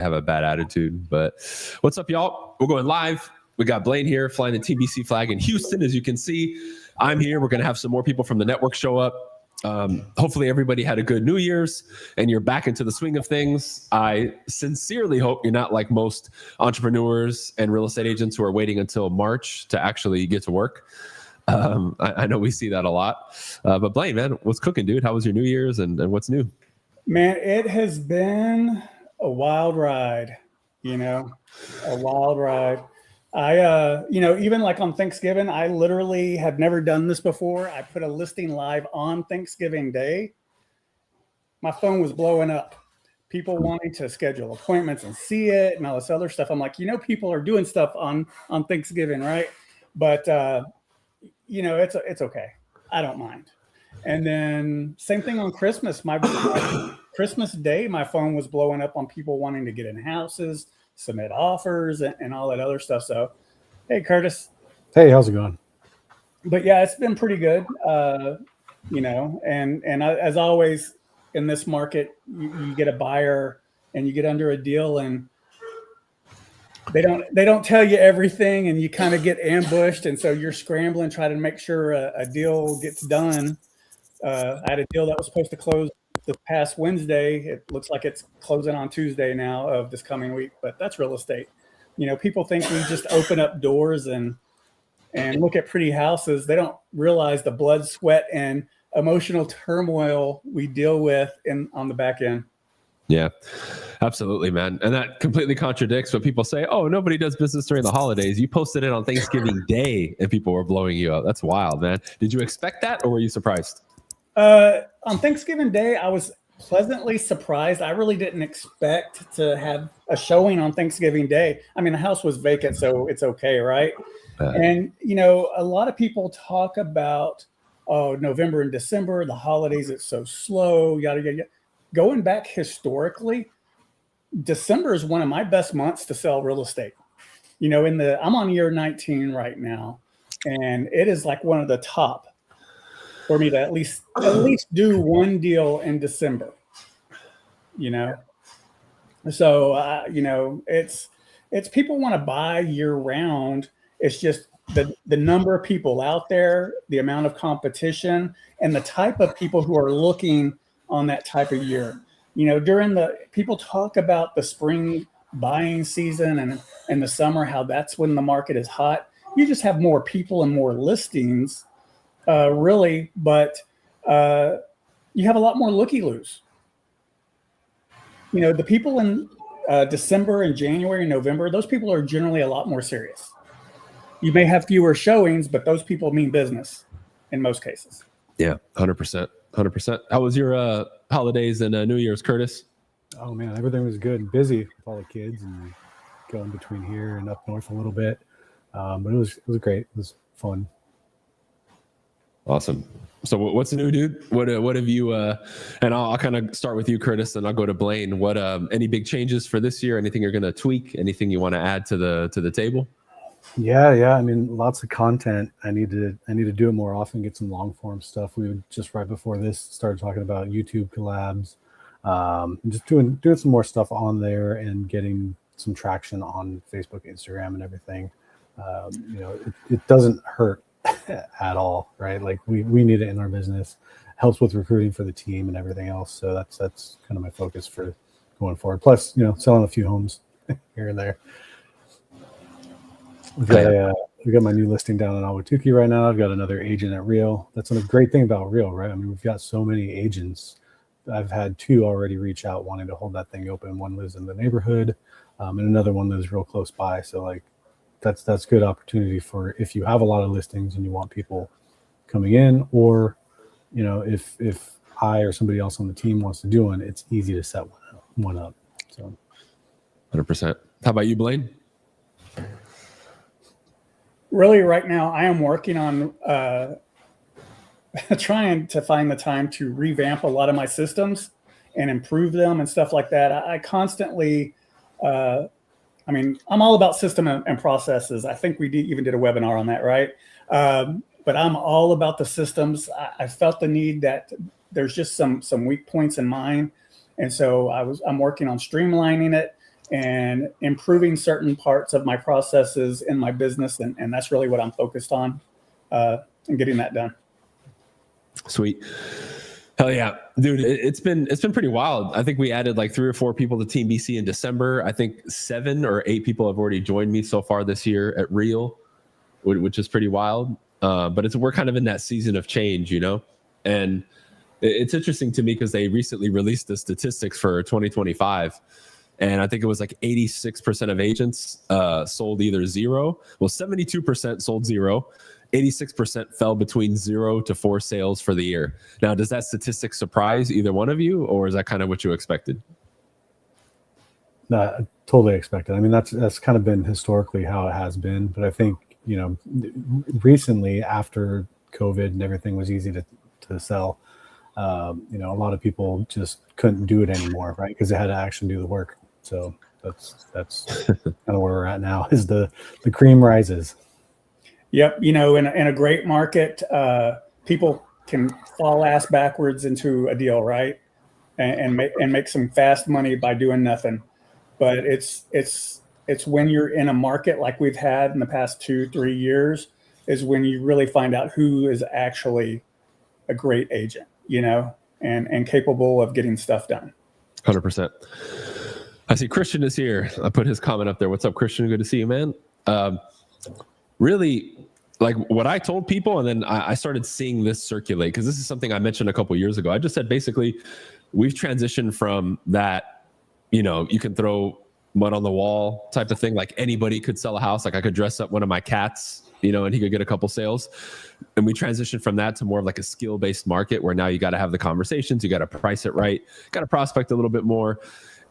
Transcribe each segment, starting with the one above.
have a bad attitude. But what's up, y'all? We're going live. We got Blaine here flying the TBC flag in Houston, as you can see. I'm here. We're going to have some more people from the network show up. Hopefully everybody had a good New Year's and you're back into the swing of things. I sincerely hope you're not like most entrepreneurs and real estate agents who are waiting until March to actually get to work. I know we see that a lot. But Blaine, man, what's cooking, dude? How was your New Year's and what's new? Man, it has been a wild ride, a wild ride. Even like on Thanksgiving, I literally had never done this before. I put a listing live on Thanksgiving Day. My phone was blowing up. People wanting to schedule appointments and see it and all this other stuff. I'm like, people are doing stuff on Thanksgiving, right? But, it's okay. I don't mind. And then same thing on Christmas. My Christmas Day, my phone was blowing up on people wanting to get in houses, submit offers, and all that other stuff. So, hey, Curtis. Hey, how's it going? But yeah, it's been pretty good. As always in this market, you get a buyer and you get under a deal, and they don't tell you everything, and you kind of get ambushed, and so you're scrambling, trying to make sure a deal gets done. I had a deal that was supposed to close this past Wednesday. It looks like it's closing on Tuesday now of this coming week, but that's real estate. People think we just open up doors and look at pretty houses. They don't realize the blood, sweat, and emotional turmoil we deal with on the back end. Yeah, absolutely, man. And that completely contradicts what people say. Oh, nobody does business during the holidays. You posted it on Thanksgiving Day and people were blowing you up. That's wild, man. Did you expect that or were you surprised? On Thanksgiving Day, I was pleasantly surprised. I really didn't expect to have a showing on Thanksgiving Day. I mean, the house was vacant, so it's okay, right? And, a lot of people talk about, November and December, the holidays, it's so slow, yada, yada, yada. Going back historically, December is one of my best months to sell real estate. I'm on year 19 right now, and it is like one of the top for me to at least do one deal in December, So, it's people want to buy year round. It's just the number of people out there, the amount of competition, and the type of people who are looking on that type of year. People talk about the spring buying season and the summer, how that's when the market is hot. You just have more people and more listings. Really, but you have a lot more looky-loos. The people in December and January and November, those people are generally a lot more serious. You may have fewer showings, but those people mean business in most cases. Yeah, 100%. 100%. How was your holidays and New Year's, Curtis? Oh, man, everything was good. Busy with all the kids and going between here and up north a little bit. But it was great. It was fun. Awesome. So what's new, dude? What have you, and I'll kind of start with you, Curtis, and I'll go to Blaine. What, any big changes for this year? Anything you're going to tweak? Anything you want to add to the table? Yeah. I mean, lots of content. I need to do it more often, get some long form stuff. We would just right before this started talking about YouTube collabs, and just doing some more stuff on there and getting some traction on Facebook, Instagram, and everything. It doesn't hurt at all, right? Like we need it in our business. Helps with recruiting for the team and everything else. So that's kind of my focus for going forward. Plus, selling a few homes here and there. We got my new listing down in Ahwatukee right now. I've got another agent at Rio. That's a great thing about Rio, right? I mean, we've got so many agents. I've had 2 already reach out wanting to hold that thing open. One lives in the neighborhood, and another one lives real close by. So like, that's good opportunity for if you have a lot of listings and you want people coming in, or if I or somebody else on the team wants to do one, it's easy to set one up. So 100%. How about you, Blaine? Really, right now, I am working on trying to find the time to revamp a lot of my systems and improve them and stuff like that. I constantly, I'm all about system and processes. I think we even did a webinar on that, right? But I'm all about the systems. I felt the need that there's just some weak points in mine. And so I'm working on streamlining it. and improving certain parts of my processes in my business. And that's really what I'm focused on, and getting that done. Sweet. Hell yeah, dude. It's been pretty wild. I think we added like 3 or 4 people to Team BC in December. I think 7 or 8 people have already joined me so far this year at Real, which is pretty wild. But we're kind of in that season of change, you know? And it's interesting to me because they recently released the statistics for 2025. And I think it was like 86% of agents sold either 0. Well, 72% sold 0. 86% fell between 0 to 4 sales for the year. Now, does that statistic surprise either one of you, or is that kind of what you expected? No, totally expected. I mean, that's kind of been historically how it has been. But I think, you know, recently after COVID and everything was easy to sell, you know, a lot of people just couldn't do it anymore, right? Because they had to actually do the work. So that's kind of where we're at now. Is the cream rises. Yep. You know, in a great market, people can fall ass backwards into a deal, right? And make some fast money by doing nothing. But it's when you're in a market like we've had in the past 2-3 years is when you really find out who is actually a great agent, you know, and capable of getting stuff done. 100%. I see Christian is here. I put his comment up there. What's up, Christian? Good to see you, man. Really, like what I told people, and then I started seeing this circulate, because this is something I mentioned a couple years ago. I just said, basically, we've transitioned from that, you know, you can throw mud on the wall type of thing. Like anybody could sell a house. Like I could dress up one of my cats, you know, and he could get a couple sales. And we transitioned from that to more of like a skill-based market where now you got to have the conversations, you got to price it right, got to prospect a little bit more.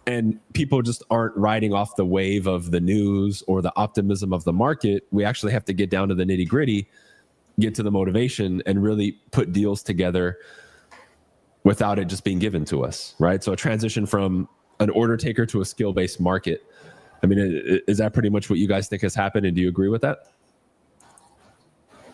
And people just aren't riding off the wave of the news or the optimism of the market. We actually have to get down to the nitty gritty, get to the motivation, and really put deals together without it just being given to us, right? So a transition from an order taker to a skill-based market. I mean, is that pretty much what you guys think has happened? And do you agree with that?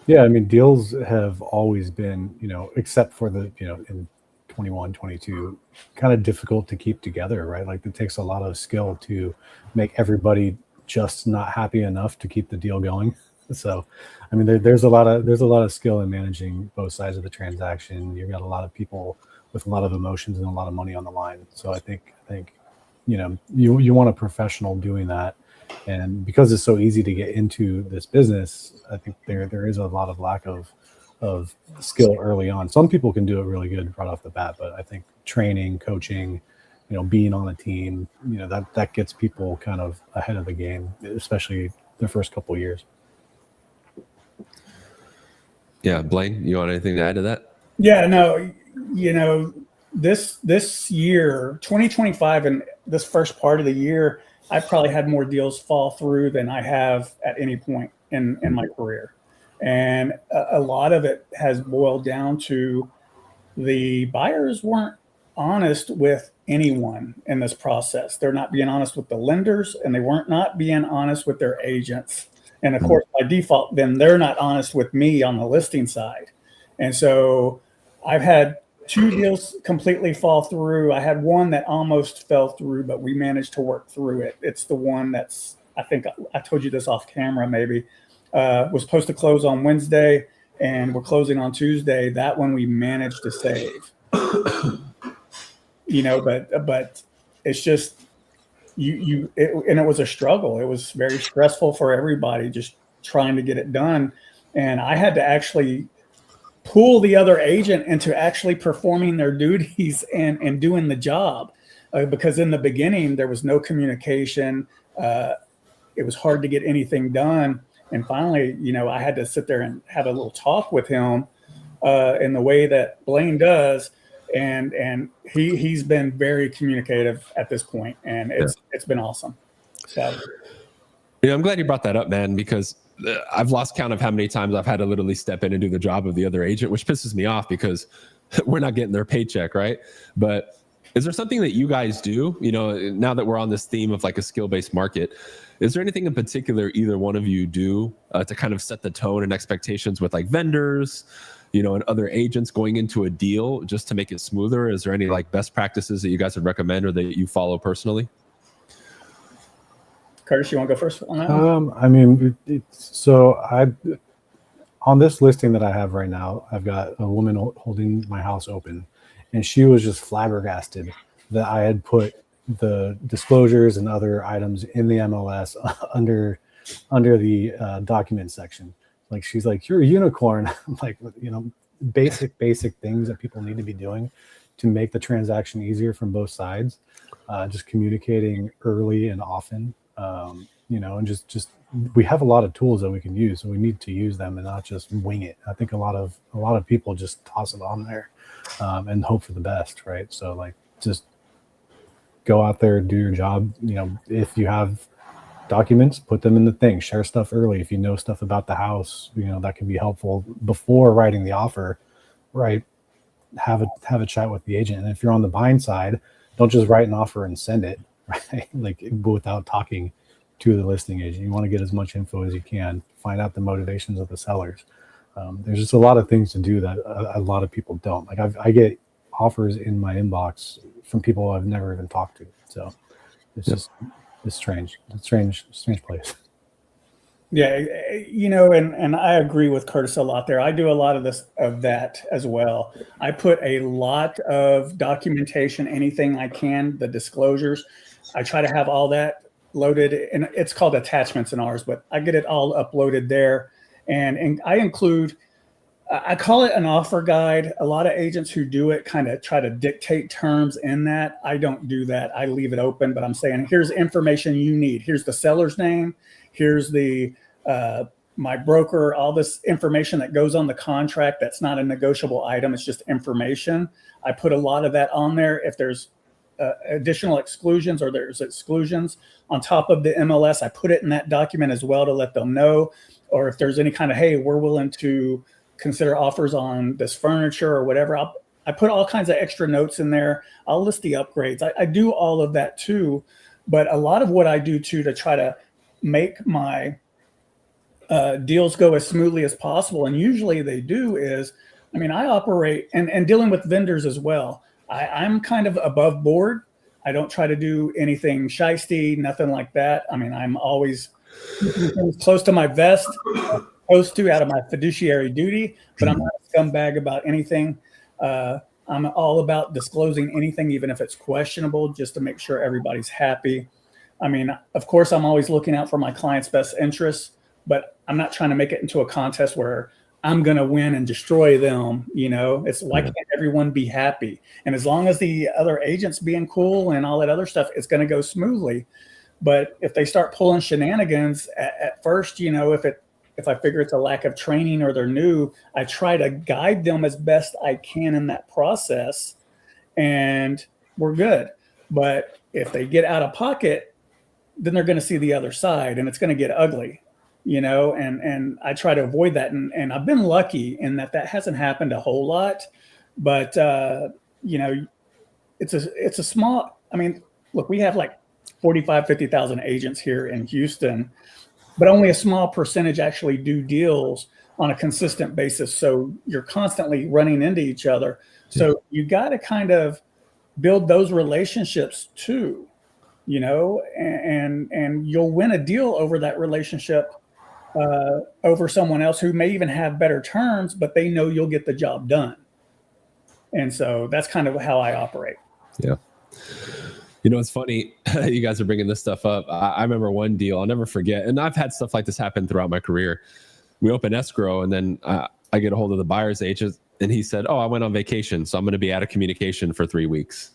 Yeah, I mean, deals have always been, you know, except for the, you know, in 21, 22, kind of difficult to keep together, right? Like it takes a lot of skill to make everybody just not happy enough to keep the deal going. So, I mean, there's a lot of skill in managing both sides of the transaction. You've got a lot of people with a lot of emotions and a lot of money on the line. So I think, you know, you want a professional doing that. And because it's so easy to get into this business, I think there is a lot of lack of skill early on. Some people can do it really good right off the bat, but I think training, coaching, you know, being on a team, you know, that gets people kind of ahead of the game, especially the first couple of years. Yeah, Blaine, you want anything to add to that? Yeah, no, you know, this year, 2025, and this first part of the year, I probably had more deals fall through than I have at any point in my career. And a lot of it has boiled down to the buyers weren't honest with anyone in this process. They're not being honest with the lenders, and they weren't not being honest with their agents. And of course, by default, then they're not honest with me on the listing side. And so I've had 2 deals completely fall through. I had one that almost fell through, but we managed to work through it. It's the one that's, I think I told you this off camera, maybe, was supposed to close on Wednesday, and we're closing on Tuesday. That one we managed to save. You know, but it's just and it was a struggle. It was very stressful for everybody just trying to get it done. And I had to actually pull the other agent into actually performing their duties and doing the job, because in the beginning there was no communication. It was hard to get anything done. And finally, you know, I had to sit there and have a little talk with him in the way that Blaine does. And he's been very communicative at this point, and it's been awesome. So, yeah, I'm glad you brought that up, man, because I've lost count of how many times I've had to literally step in and do the job of the other agent, which pisses me off because we're not getting their paycheck, right? But is there something that you guys do, you know, now that we're on this theme of like a skill-based market, is there anything in particular either one of you do to kind of set the tone and expectations with like vendors, you know, and other agents going into a deal just to make it smoother? Is there any like best practices that you guys would recommend or that you follow personally? Curtis, you want to go first on that? I mean, so on this listing that I have right now, I've got a woman holding my house open, and she was just flabbergasted that I had put the disclosures and other items in the MLS under the document section. Like, she's like, "You're a unicorn." Like, basic things that people need to be doing to make the transaction easier from both sides. Just communicating early and often. And just we have a lot of tools that we can use, so we need to use them and not just wing it. I think a lot of people just toss it on there and hope for the best, right? So, like, just go out there, do your job. If you have documents, put them in the thing, share stuff early. If you know stuff about the house, that can be helpful before writing the offer, right? Have a chat with the agent. And if you're on the buying side, don't just write an offer and send it, right? Like, without talking to the listing agent. You want to get as much info as you can, find out the motivations of the sellers. There's just a lot of things to do that a lot of people don't. Like, I get offers in my inbox from people I've never even talked to. So it's just, it's strange. It's a strange place. Yeah, and I agree with Curtis a lot there. I do a lot of that as well. I put a lot of documentation, anything I can, the disclosures. I try to have all that loaded, and it's called attachments in ours, but I get it all uploaded there. And I include, I call it an offer guide. A lot of agents who do it kind of try to dictate terms in that. I don't do that. I leave it open, but I'm saying, here's information you need. Here's the seller's name. Here's the my broker, all this information that goes on the contract. That's not a negotiable item. It's just information. I put a lot of that on there. If there's additional exclusions or there's exclusions on top of the MLS, I put it in that document as well to let them know. Or if there's any kind of, hey, we're willing to consider offers on this furniture or whatever, I put all kinds of extra notes in there. I'll list the upgrades. I do all of that too. But a lot of what I do too to try to make my deals go as smoothly as possible, and usually they do, is, I operate and dealing with vendors as well. I'm kind of above board. I don't try to do anything shisty, nothing like that. I'm always close to my vest, supposed to, out of my fiduciary duty, but I'm not a scumbag about anything. I'm all about disclosing anything, even if it's questionable, just to make sure everybody's happy. Of course, I'm always looking out for my client's best interests, but I'm not trying to make it into a contest where I'm going to win and destroy them. It's why can't everyone be happy? And as long as the other agent's being cool and all that other stuff, it's going to go smoothly. But if they start pulling shenanigans at first, if I figure it's a lack of training or they're new, I try to guide them as best I can in that process, and we're good. But if they get out of pocket, then they're going to see the other side, and it's going to get ugly. And I try to avoid that. And I've been lucky in that hasn't happened a whole lot, but it's a small, look, we have like 50,000 agents here in Houston, but only a small percentage actually do deals on a consistent basis. So you're constantly running into each other. So you got to kind of build those relationships too, and you'll win a deal over that relationship over someone else who may even have better terms, but they know you'll get the job done. And so that's kind of how I operate. Yeah. It's funny. You guys are bringing this stuff up. I remember one deal I'll never forget. And I've had stuff like this happen throughout my career. We open escrow, and then I get a hold of the buyer's agent, and he said, "Oh, I went on vacation, so I'm going to be out of communication for 3 weeks."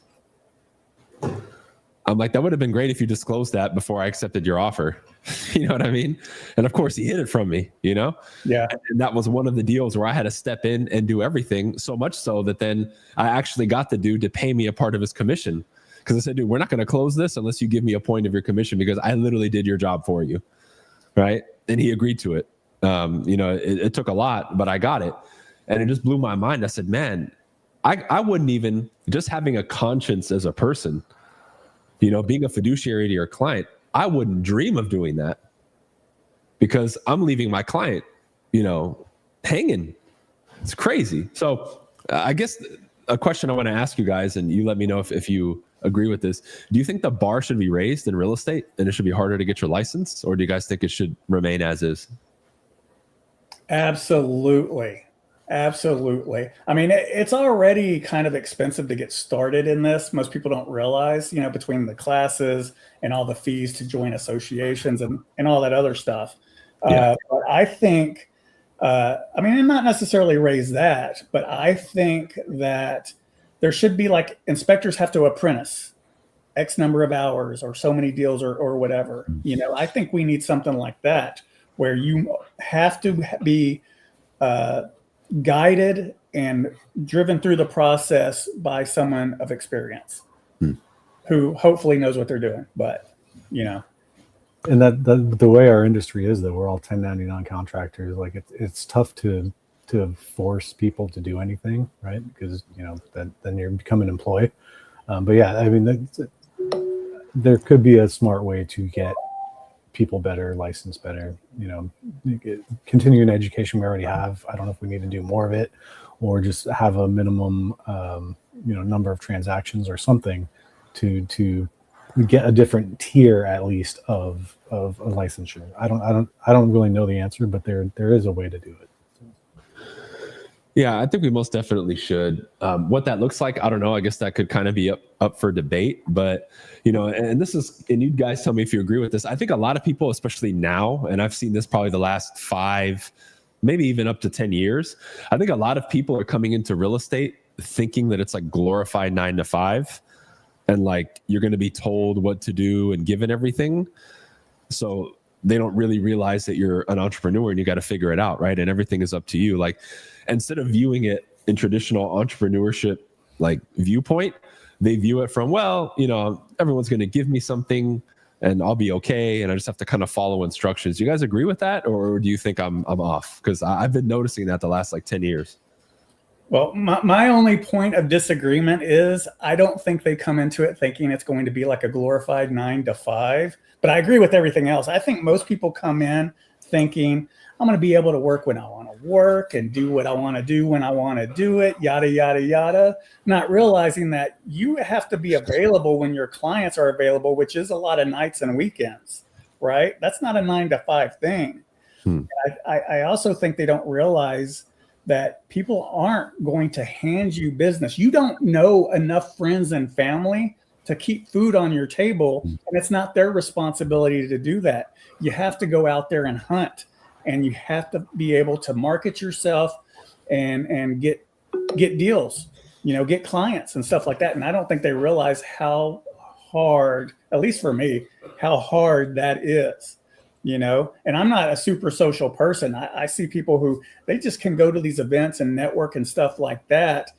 I'm like, that would have been great if you disclosed that before I accepted your offer. You know what I mean? And of course he hid it from me, Yeah. And that was one of the deals where I had to step in and do everything, so much so that then I actually got the dude to pay me a part of his commission. Because I said, dude, we're not going to close this unless you give me a point of your commission, because I literally did your job for you. Right. And he agreed to it. It took a lot, but I got it. And it just blew my mind. I said, man, I wouldn't even, just having a conscience as a person, being a fiduciary to your client, I wouldn't dream of doing that, because I'm leaving my client, hanging. It's crazy. So I guess a question I want to ask you guys, and you let me know if you agree with this. Do you think the bar should be raised in real estate and it should be harder to get your license, or do you guys think it should remain as is? Absolutely. Absolutely. I mean, it's already kind of expensive to get started in this. Most people don't realize, between the classes and all the fees to join associations and all that other stuff. Yeah. But I think, and not necessarily raise that, but I think that there should be, like, inspectors have to apprentice X number of hours or so many deals or whatever. I think we need something like that where you have to be guided and driven through the process by someone of experience who hopefully knows what they're doing. But, And that the way our industry is, that we're all 1099 contractors, like it's tough to force people to do anything, right? Because, then you're becoming an employee. But yeah, I mean, there could be a smart way to get people better, licensed better, continuing education we already have. I don't know if we need to do more of it or just have a minimum, number of transactions or something to get a different tier at least of a licensure. I don't really know the answer, but there is a way to do it. Yeah, I think we most definitely should. What that looks like, I don't know. I guess that could kind of be up for debate. But, and you guys tell me if you agree with this. I think a lot of people, especially now, and I've seen this probably the last 5, maybe even up to 10 years. I think a lot of people are coming into real estate thinking that it's like glorified 9 to 5. And like, you're going to be told what to do and given everything. So they don't really realize that you're an entrepreneur and you got to figure it out, right? And everything is up to you. Like, instead of viewing it in traditional entrepreneurship, like, viewpoint, they view it from, well, everyone's going to give me something and I'll be okay. And I just have to kind of follow instructions. Do you guys agree with that? Or do you think I'm off? Because I've been noticing that the last 10 years. Well, my only point of disagreement is I don't think they come into it thinking it's going to be like a glorified 9 to 5. But I agree with everything else. I think most people come in thinking I'm going to be able to work when I want to work and do what I want to do when I want to do it, yada, yada, yada, not realizing that you have to be available when your clients are available, which is a lot of nights and weekends, right? That's not a 9 to 5 thing. I also think they don't realize that people aren't going to hand you business. You don't know enough friends and family to keep food on your table, and it's not their responsibility to do that. You have to go out there and hunt, and you have to be able to market yourself and get deals, get clients and stuff like that. And I don't think they realize how hard, at least for me, how hard that is. And I'm not a super social person. I see people who they just can go to these events and network and stuff like that,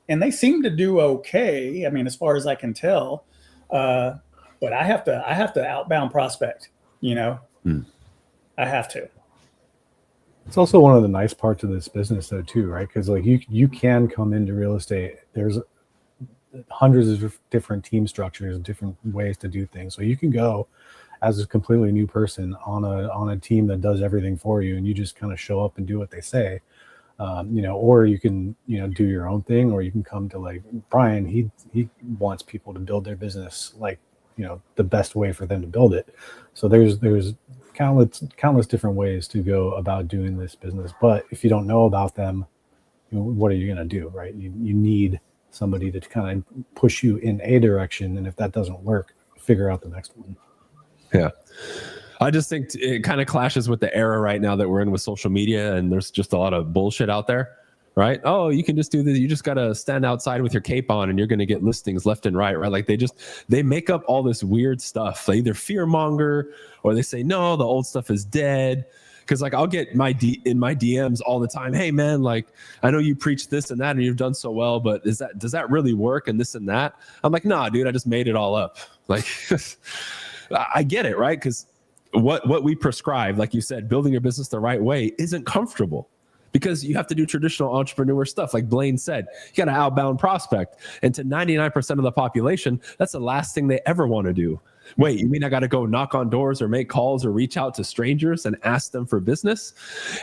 and they seem to do okay. I mean, as far as I can tell, but I have to outbound prospect. I have to. It's also one of the nice parts of this business, though, too, right? Because like you can come into real estate. There's hundreds of different team structures, different ways to do things. So you can go as a completely new person on a team that does everything for you, and you just kind of show up and do what they say, or you can do your own thing, or you can come to, like, Bryan. He wants people to build their business like the best way for them to build it. So there's countless different ways to go about doing this business. But if you don't know about them, what are you going to do, right? You need somebody to kind of push you in a direction, and if that doesn't work, figure out the next one. Yeah. I just think it kind of clashes with the era right now that we're in with social media, and there's just a lot of bullshit out there, right? Oh, you can just do this. You just got to stand outside with your cape on and you're going to get listings left and right, right? Like they make up all this weird stuff. They either fear monger or they say, no, the old stuff is dead. Cause like I'll get in my DMs all the time. Hey man, like I know you preach this and that and you've done so well, but does that really work and this and that? I'm like, nah, dude, I just made it all up. Like I get it, right? Because what we prescribe, like you said, building your business the right way isn't comfortable because you have to do traditional entrepreneur stuff. Like Blaine said, you got to outbound prospect. And to 99% of the population, that's the last thing they ever want to do. Wait, you mean I got to go knock on doors or make calls or reach out to strangers and ask them for business?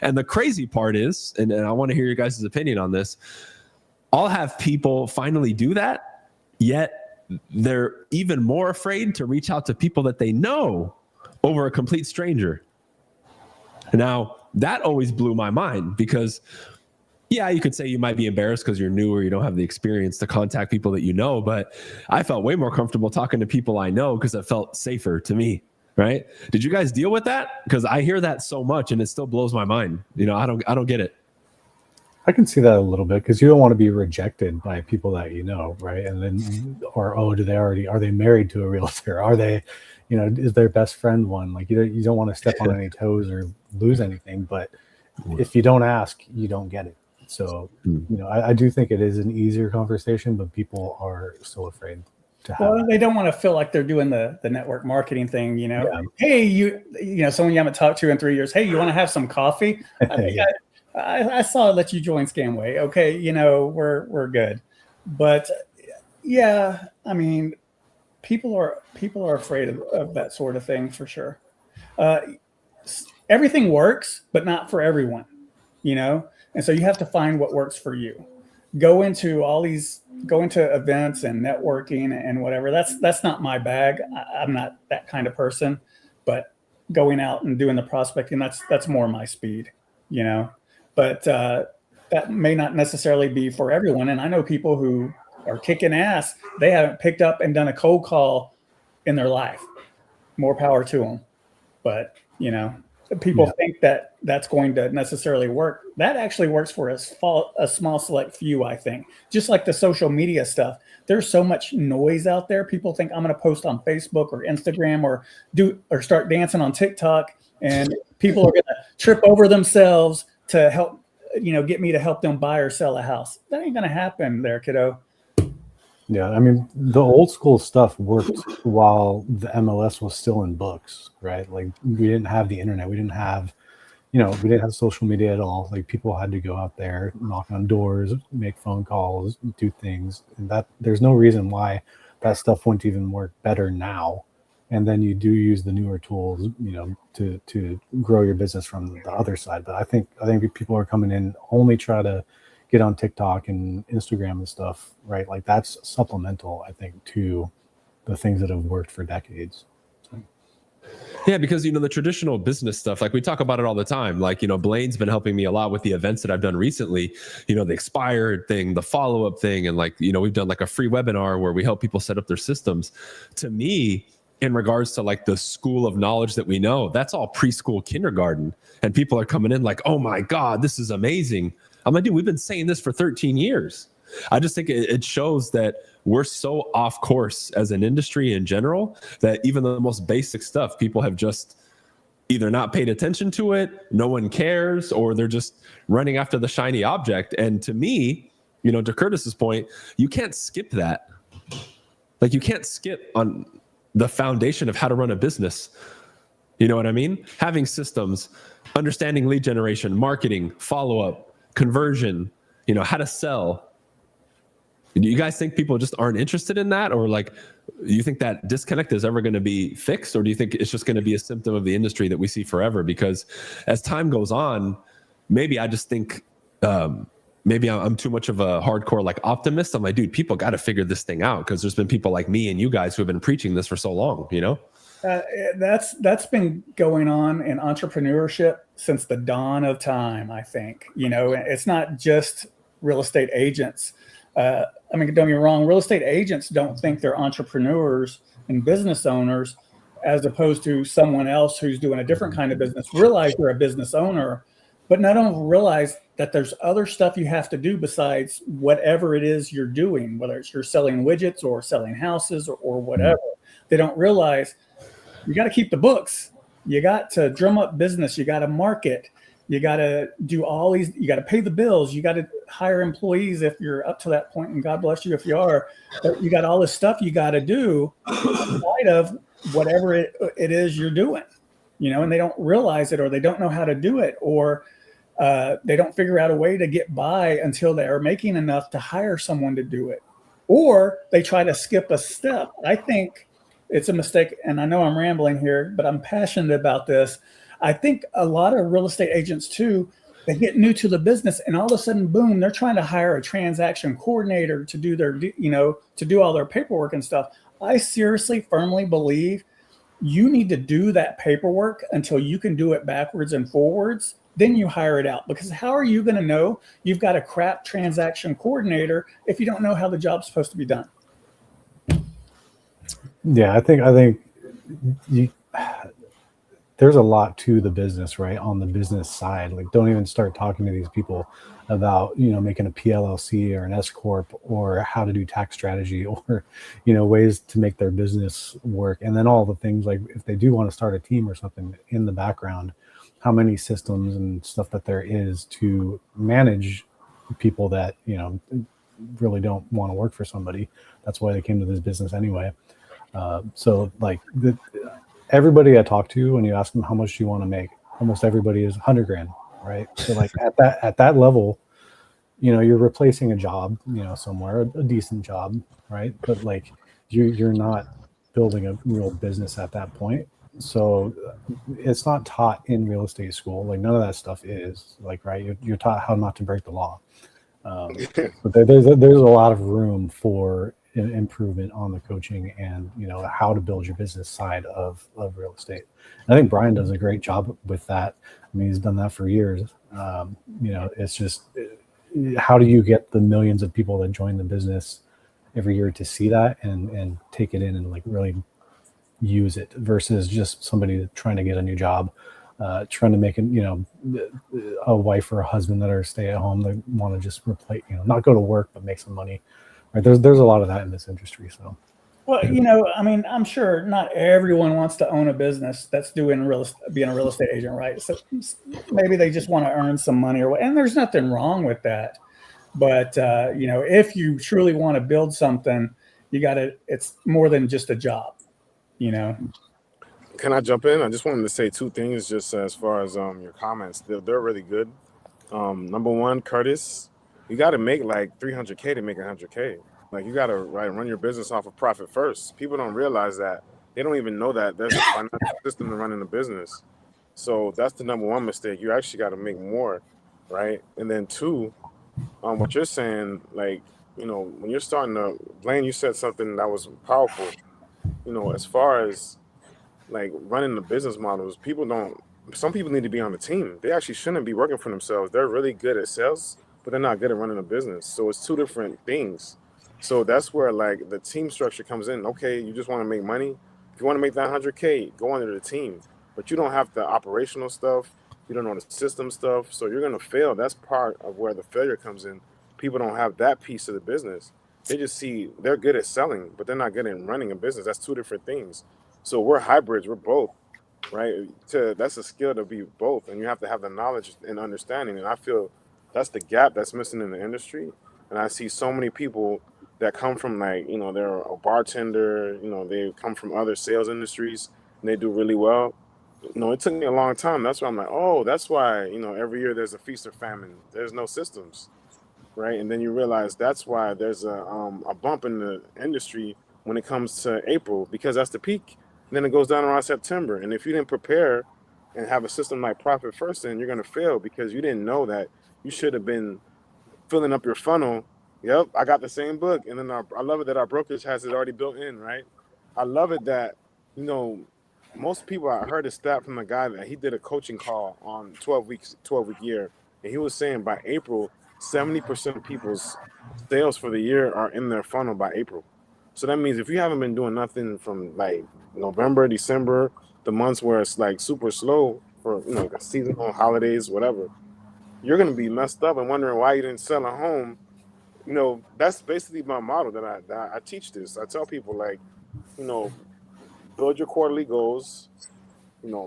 And the crazy part is, and I want to hear your guys' opinion on this, I'll have people finally do that, yet they're even more afraid to reach out to people that they know over a complete stranger. Now, that always blew my mind because, yeah, you could say you might be embarrassed because you're new or you don't have the experience to contact people that you know, but I felt way more comfortable talking to people I know because it felt safer to me, right? Did you guys deal with that? Because I hear that so much and it still blows my mind. You know, I don't get it. I can see that a little bit because you don't want to be rejected by people that you know, right? And then, or are they married to a realtor? Are they, is their best friend one? Like you don't want to step on any toes or lose anything. But if you don't ask, you don't get it. So, I do think it is an easier conversation, but people are still afraid to have. Well, they don't want to feel like they're doing the network marketing thing. Yeah. Hey, someone you haven't talked to in 3 years. Hey, you want to have some coffee? I think I saw let you join Scamway. Okay, we're good. But yeah, I mean, people are afraid of that sort of thing for sure. Everything works, but not for everyone, and so you have to find what works for you. Go into events and networking and whatever. That's not my bag. I'm not that kind of person, but going out and doing the prospecting, that's more my speed, But that may not necessarily be for everyone. And I know people who are kicking ass. They haven't picked up and done a cold call in their life. More power to them. But, people think that that's going to necessarily work. That actually works for a small select few, I think. Just like the social media stuff. There's so much noise out there. People think I'm going to post on Facebook or Instagram or start dancing on TikTok. And people are going to trip over themselves to help, get me to help them buy or sell a house. That ain't going to happen there, kiddo. Yeah, I mean, the old school stuff worked while the MLS was still in books, right? Like we didn't have the internet. We didn't have, we didn't have social media at all. Like people had to go out there, knock on doors, make phone calls, do things. And that there's no reason why that stuff wouldn't even work better now. And then you do use the newer tools, to grow your business from the other side. But I think people are coming in only try to get on TikTok and Instagram and stuff, right? Like that's supplemental, I think, to the things that have worked for decades. Yeah, because, the traditional business stuff, like we talk about it all the time. Like, Blaine's been helping me a lot with the events that I've done recently, the expired thing, the follow-up thing. And like, we've done like a free webinar where we help people set up their systems. To me, in regards to like the school of knowledge that we know, that's all preschool, kindergarten. And people are coming in like, oh my God, this is amazing. I'm like, dude, we've been saying this for 13 years. I just think it shows that we're so off course as an industry in general that even the most basic stuff, people have just either not paid attention to it, no one cares, or they're just running after the shiny object. And to me, to Curtis's point, you can't skip that. Like you can't skip on the foundation of how to run a business. You know what I mean? Having systems, understanding lead generation, marketing, follow-up, conversion, how to sell. Do you guys think people just aren't interested in that? Or like, you think that disconnect is ever going to be fixed? Or do you think it's just going to be a symptom of the industry that we see forever? Because as time goes on, maybe I just think, maybe I'm too much of a hardcore like optimist. I'm like, dude, people got to figure this thing out because there's been people like me and you guys who have been preaching this for so long, That's been going on in entrepreneurship since the dawn of time, I think. It's not just real estate agents. Don't get me wrong, real estate agents don't think they're entrepreneurs and business owners as opposed to someone else who's doing a different kind of business. Realize you're a business owner, but not only realize that there's other stuff you have to do besides whatever it is you're doing, whether it's you're selling widgets or selling houses or whatever. They don't realize you got to keep the books. You got to drum up business. You got to market. You got to do all these. You got to pay the bills. You got to hire employees if you're up to that point, and God bless you if you are. But you got all this stuff you got to do inside of whatever it is you're doing, and they don't realize it, or they don't know how to do it, or they don't figure out a way to get by until they are making enough to hire someone to do it, or they try to skip a step. I think it's a mistake, and I know I'm rambling here, but I'm passionate about this. I think a lot of real estate agents too They get new to the business, and all of a sudden, boom, they're trying to hire a transaction coordinator to do their, to do all their paperwork and stuff. I seriously, firmly believe you need to do that paperwork until you can do it backwards and forwards. Then you hire it out, because how are you going to know you've got a crap transaction coordinator if you don't know how the job's supposed to be done? Yeah, I think you, there's a lot to the business, right? On the business side, like don't even start talking to these people about, making a PLLC or an S corp, or how to do tax strategy, or, ways to make their business work. And then all the things, like if they do want to start a team or something, in the background, how many systems and stuff that there is to manage people that, really don't want to work for somebody. That's why they came to this business anyway. So like everybody I talk to, when you ask them how much do you want to make, almost everybody is 100 grand, right? So like at that level, you're replacing a job, somewhere, a decent job, right? But like you're not building a real business at that point. So it's not taught in real estate school. Like none of that stuff is, like, right? You're taught how not to break the law. But there's a lot of room for improvement on the coaching and how to build your business side of real estate. And I think Bryan does a great job with that. I mean, he's done that for years. It's just, how do you get the millions of people that join the business every year to see that and take it in and like really use it, versus just somebody trying to get a new job, trying to make a wife or a husband that are stay at home, that want to just replace, not go to work but make some money. Right? There's a lot of that in this industry. So, Well, I mean, I'm sure not everyone wants to own a business that's being a real estate agent, right? So maybe they just want to earn some money, and there's nothing wrong with that. But if you truly want to build something, it's more than just a job. Can I jump in? I just wanted to say two things, just as far as your comments. They're really good. Number one, Curtis, you got to make like 300K to make 100K. Like you got to run your business off of profit first. People don't realize that. They don't even know that there's a financial system to running a business. So that's the number one mistake. You actually got to make more, right? And then two, what you're saying, like, when you're starting to, Blaine, you said something that was powerful. As far as like running the business models, some people need to be on the team. They actually shouldn't be working for themselves. They're really good at sales, but they're not good at running a business. So it's two different things. So that's where like the team structure comes in. Okay, you just want to make money. If you want to make that 100K, go under the team. But you don't have the operational stuff. You don't know the system stuff. So you're going to fail. That's part of where the failure comes in. People don't have that piece of the business. They just see they're good at selling, but they're not good at running a business. That's two different things. So we're hybrids. We're both, right? That's a skill to be both. And you have to have the knowledge and understanding. And I feel that's the gap that's missing in the industry. And I see so many people that come from like, they're a bartender, they come from other sales industries and they do really well. It took me a long time. That's why I'm like, oh, that's why, every year there's a feast or famine. There's no systems, right? And then you realize that's why there's a bump in the industry when it comes to April, because that's the peak. And then it goes down around September. And if you didn't prepare and have a system like Profit First, then you're going to fail because you didn't know that you should have been filling up your funnel. Yep, I got the same book. And then I love it that our brokerage has it already built in, right? I love it that, most people, I heard a stat from a guy that he did a coaching call on 12 week year. And he was saying by April, 70% of people's sales for the year are in their funnel by April. So that means if you haven't been doing nothing from like November, December, the months where it's like super slow for, seasonal holidays, whatever, you're going to be messed up and wondering why you didn't sell a home. That's basically my model that I teach this. I tell people like, build your quarterly goals,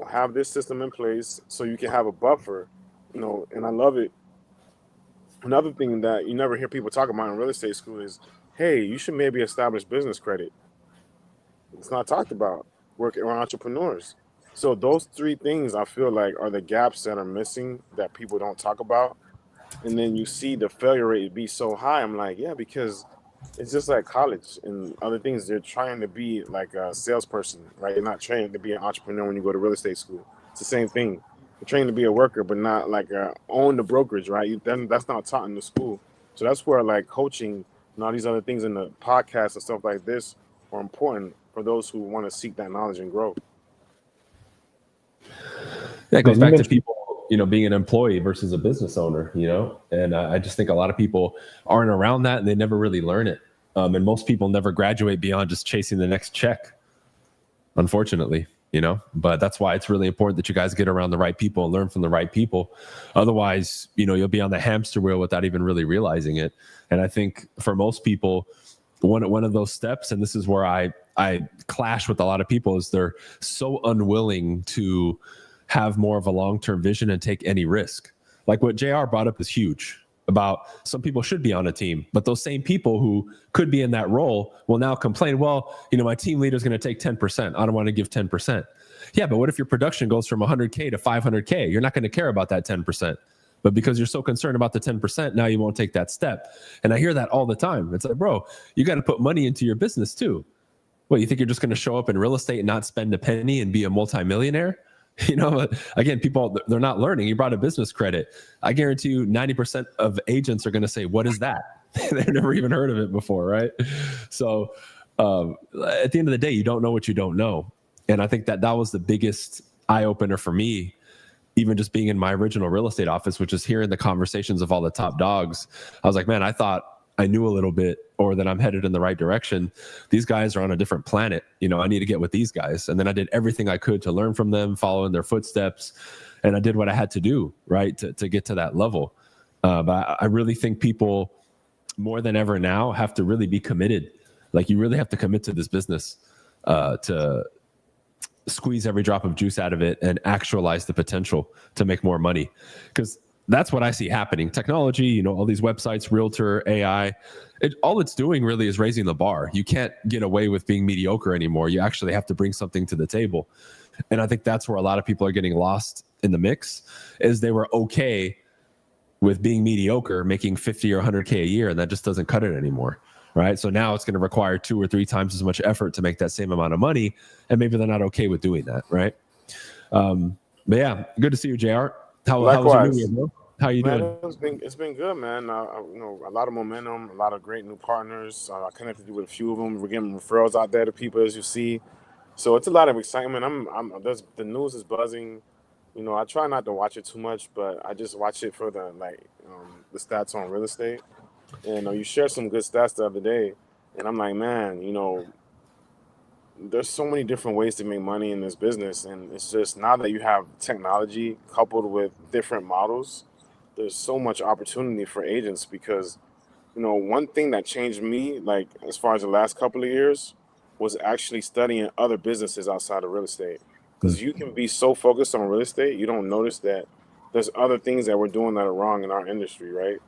have this system in place so you can have a buffer, and I love it. Another thing that you never hear people talk about in real estate school is, hey, you should maybe establish business credit. It's not talked about. Working or entrepreneurs. So those three things I feel like are the gaps that are missing that people don't talk about. And then you see the failure rate be so high. I'm like, yeah, because it's just like college and other things. They're trying to be like a salesperson, right? You're not trained to be an entrepreneur when you go to real estate school. It's the same thing. You're trained to be a worker, but not like own the brokerage, right? That's not taught in the school. So that's where like coaching and all these other things in the podcast and stuff like this are important for those who want to seek that knowledge and grow. Yeah, it goes And you back to mentioned, people, being an employee versus a business owner, and I just think a lot of people aren't around that and they never really learn it. And most people never graduate beyond just chasing the next check, unfortunately, but that's why it's really important that you guys get around the right people and learn from the right people. Otherwise, you'll be on the hamster wheel without even really realizing it. And I think for most people, one of those steps, and this is where I clash with a lot of people, is they're so unwilling to have more of a long-term vision and take any risk. Like what JR brought up is huge about some people should be on a team, but those same people who could be in that role will now complain, well, my team leader is going to take 10%. I don't want to give 10%. Yeah, but what if your production goes from 100K to 500K? You're not going to care about that 10%. But because you're so concerned about the 10%, now you won't take that step. And I hear that all the time. It's like, bro, you got to put money into your business too. Well, you think you're just going to show up in real estate and not spend a penny and be a multimillionaire? Again, people, they're not learning. You brought a business credit. I guarantee you 90% of agents are going to say, what is that? They've never even heard of it before, right? So at the end of the day, you don't know what you don't know. And I think that was the biggest eye opener for me, even just being in my original real estate office, which is hearing the conversations of all the top dogs. I was like, man, I thought I knew a little bit, or that I'm headed in the right direction. These guys are on a different planet. I need to get with these guys. And then I did everything I could to learn from them, follow in their footsteps. And I did what I had to do, right, to get to that level. But I really think people more than ever now have to really be committed. Like, you really have to commit to this business to squeeze every drop of juice out of it and actualize the potential to make more money. Because that's what I see happening. Technology, all these websites, realtor, AI, all it's doing really is raising the bar. You can't get away with being mediocre anymore. You actually have to bring something to the table. And I think that's where a lot of people are getting lost in the mix, is they were okay with being mediocre, making 50 or 100K a year, and that just doesn't cut it anymore. Right. So now it's going to require 2 or 3 times as much effort to make that same amount of money. And maybe they're not okay with doing that. Right. But yeah, good to see you, JR. How was your New Year, bro? How you doing? It's been good, man. A lot of momentum, a lot of great new partners. I connected with a few of them. We're getting referrals out there to people, as you see. So it's a lot of excitement. The news is buzzing. I try not to watch it too much, but I just watch it for the stats on real estate. And you shared some good stats the other day, and I'm like, man, there's so many different ways to make money in this business, and it's just, now that you have technology coupled with different models, there's so much opportunity for agents. Because one thing that changed me, like, as far as the last couple of years, was actually studying other businesses outside of real estate. Because you can be so focused on real estate, you don't notice that there's other things that we're doing that are wrong in our industry, right?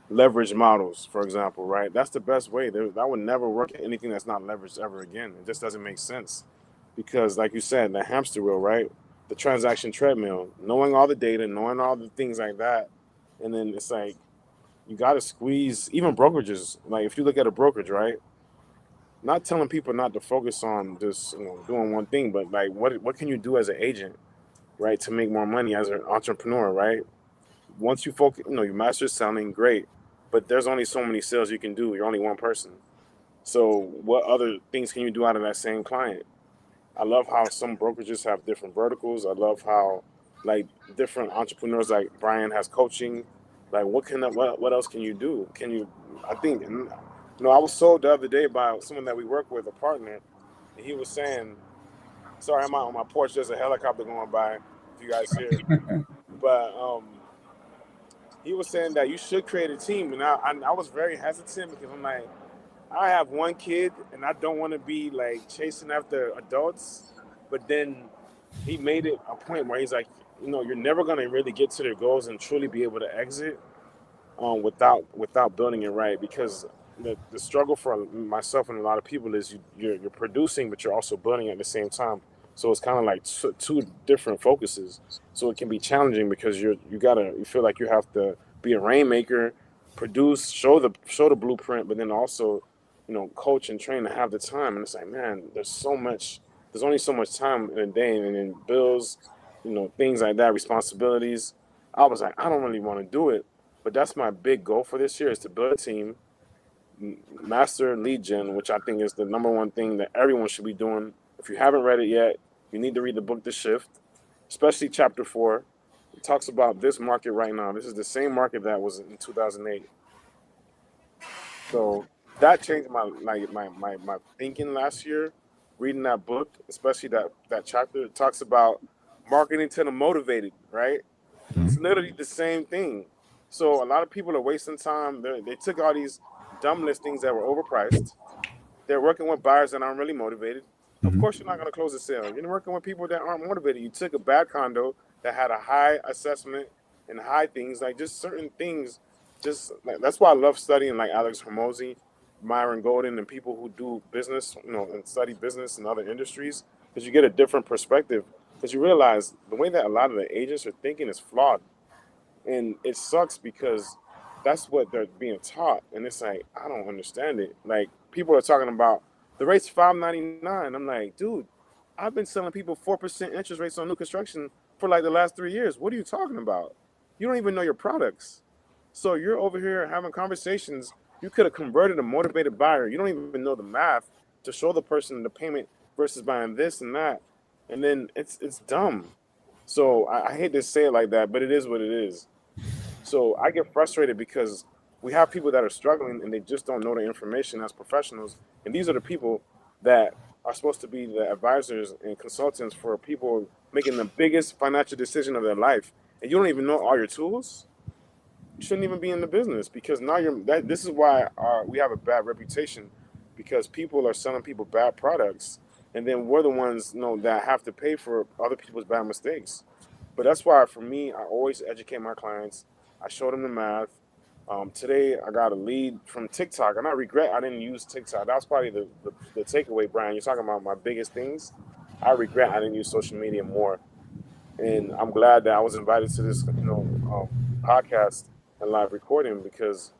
Leverage models, for example, right? That's the best way. That would never work in anything that's not leveraged ever again. It just doesn't make sense. Because, like you said, the hamster wheel, right? The transaction treadmill, knowing all the data, knowing all the things like that. And then it's like, you got to squeeze, even brokerages. Like, if you look at a brokerage, right? Not telling people not to focus on just doing one thing, but like, what can you do as an agent, right, to make more money as an entrepreneur, right? Once you focus, you master selling, great, but there's only so many sales you can do. You're only one person. So what other things can you do out of that same client? I love how some brokerages have different verticals. I love how, like, different entrepreneurs, like Bryan, has coaching. Like, what else can you do? I think, I was sold the other day by someone that we work with, a partner, and he was saying, sorry, I'm out on my porch. There's a helicopter going by, if you guys hear. But he was saying that you should create a team. And I was very hesitant, because I'm like, I have one kid and I don't want to be like chasing after adults. But then he made it a point where he's like, you're never going to really get to their goals and truly be able to exit without building it right. Because the struggle for myself and a lot of people is you're producing, but you're also building at the same time. So it's kind of like two different focuses. So it can be challenging, because you feel like you have to be a rainmaker, produce, show the blueprint, but then also, coach and train to have the time. And it's like, man, there's only so much time in a day, and then bills, things like that, responsibilities. I was like, I don't really want to do it, but that's my big goal for this year is to build a team, master lead gen, which I think is the number one thing that everyone should be doing. If you haven't read it yet, you need to read the book The Shift, especially chapter 4. It talks about this market right now. This is the same market that was in 2008. So that changed my thinking last year. Reading that book, especially that chapter, it talks about marketing to the motivated, right? It's literally the same thing. So a lot of people are wasting time. They took all these dumb listings that were overpriced. They're working with buyers that aren't really motivated. Of course, you're not going to close a sale. You're working with people that aren't motivated. You took a bad condo that had a high assessment and high things, like just certain things. Just like, that's why I love studying like Alex Hormozy, Myron Golden, and people who do business, and study business in other industries, because you get a different perspective. Because you realize the way that a lot of the agents are thinking is flawed, and it sucks because that's what they're being taught, and it's like I don't understand it. Like people are talking about the rate's 5.99. I'm like, dude, I've been selling people 4% interest rates on new construction for like the last 3 years. What are you talking about? You don't even know your products. So you're over here having conversations. You could have converted a motivated buyer. You don't even know the math to show the person the payment versus buying this and that, and then it's dumb. So I hate to say it like that, but it is what it is. So I get frustrated because we have people that are struggling and they just don't know the information as professionals. And these are the people that are supposed to be the advisors and consultants for people making the biggest financial decision of their life. And you don't even know all your tools. You shouldn't even be in the business, because now this is why we have a bad reputation, because people are selling people bad products, and then we're the ones that have to pay for other people's bad mistakes. But that's why for me, I always educate my clients. I show them the math. Today I got a lead from TikTok, and I regret I didn't use TikTok. That's probably the takeaway, Brian. You're talking about my biggest things. I regret I didn't use social media more, and I'm glad that I was invited to this podcast and live recording, because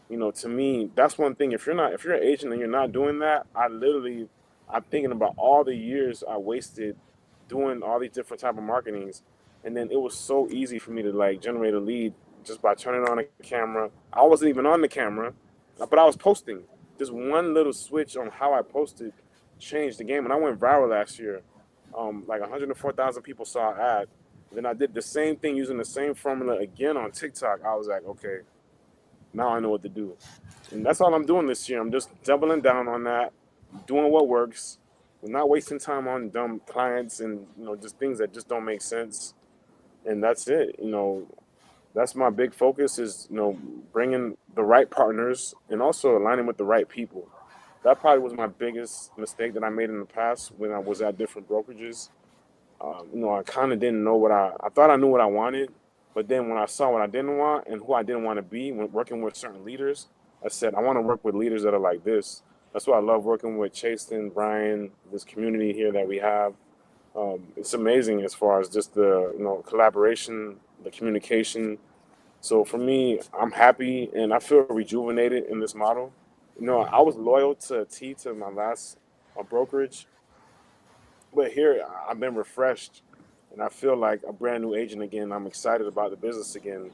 to me, that's one thing. If you're an agent and you're not doing that, I'm thinking about all the years I wasted doing all these different type of marketings, and then it was so easy for me to like generate a lead just by turning on a camera. I wasn't even on the camera, but I was posting. Just one little switch on how I posted changed the game, and I went viral last year. Like 104,000 people saw an ad. Then I did the same thing using the same formula again on TikTok. I was like, okay, now I know what to do. And that's all I'm doing this year. I'm just doubling down on that, doing what works. We're not wasting time on dumb clients and just things that just don't make sense. And that's it. That's my big focus is bringing the right partners and also aligning with the right people. That probably was my biggest mistake that I made in the past when I was at different brokerages. I kind of didn't know I thought I knew what I wanted, but then when I saw what I didn't want and who I didn't want to be when working with certain leaders, I said, I want to work with leaders that are like this. That's why I love working with Chasten, Bryan, this community here that we have. It's amazing as far as just the collaboration, the communication. So for me, I'm happy and I feel rejuvenated in this model. I was loyal to my last brokerage, but here I've been refreshed and I feel like a brand new agent again. I'm excited about the business again.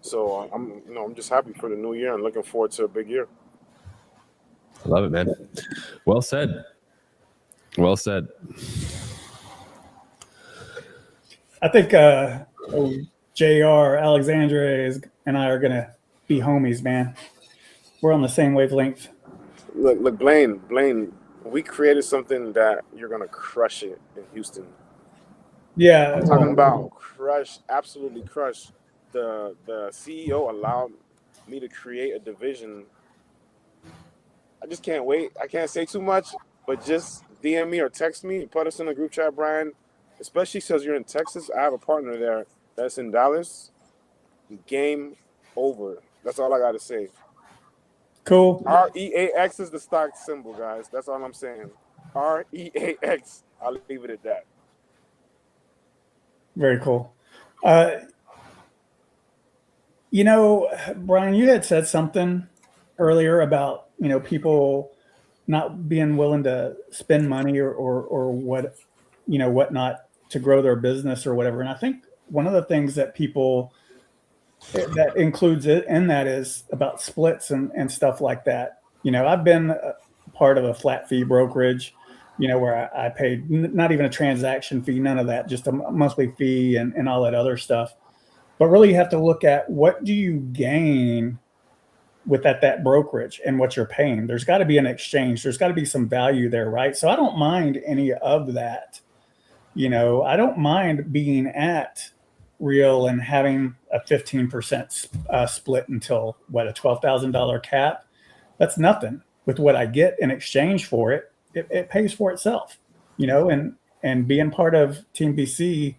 So I'm just happy for the new year and looking forward to a big year. I love it, man. Well said. Well said. I think JR, Alexandre and I are going to be homies, man. We're on the same wavelength. Look, Blaine, we created something that you're going to crush it in Houston. Yeah. I'm talking about crush, absolutely crush. The CEO allowed me to create a division. I just can't wait. I can't say too much, but just DM me or text me, put us in a group chat, Brian. Especially since you're in Texas, I have a partner there that's in Dallas. Game over. That's all I got to say. Cool. REAX is the stock symbol, guys. That's all I'm saying. REAX. I'll leave it at that. Very cool. Brian, you had said something earlier about, people not being willing to spend money or whatnot to grow their business or whatever. And I think one of the things that people that includes it in that is about splits and stuff like that. I've been part of a flat fee brokerage, where I paid not even a transaction fee, none of that, just a monthly fee and all that other stuff. But really you have to look at what do you gain with that brokerage and what you're paying. There's got to be an exchange. There's got to be some value there, right? So I don't mind any of that. I don't mind being at Real and having a 15% split until a $12,000 cap. That's nothing with what I get in exchange for it. It pays for itself, and being part of Team BC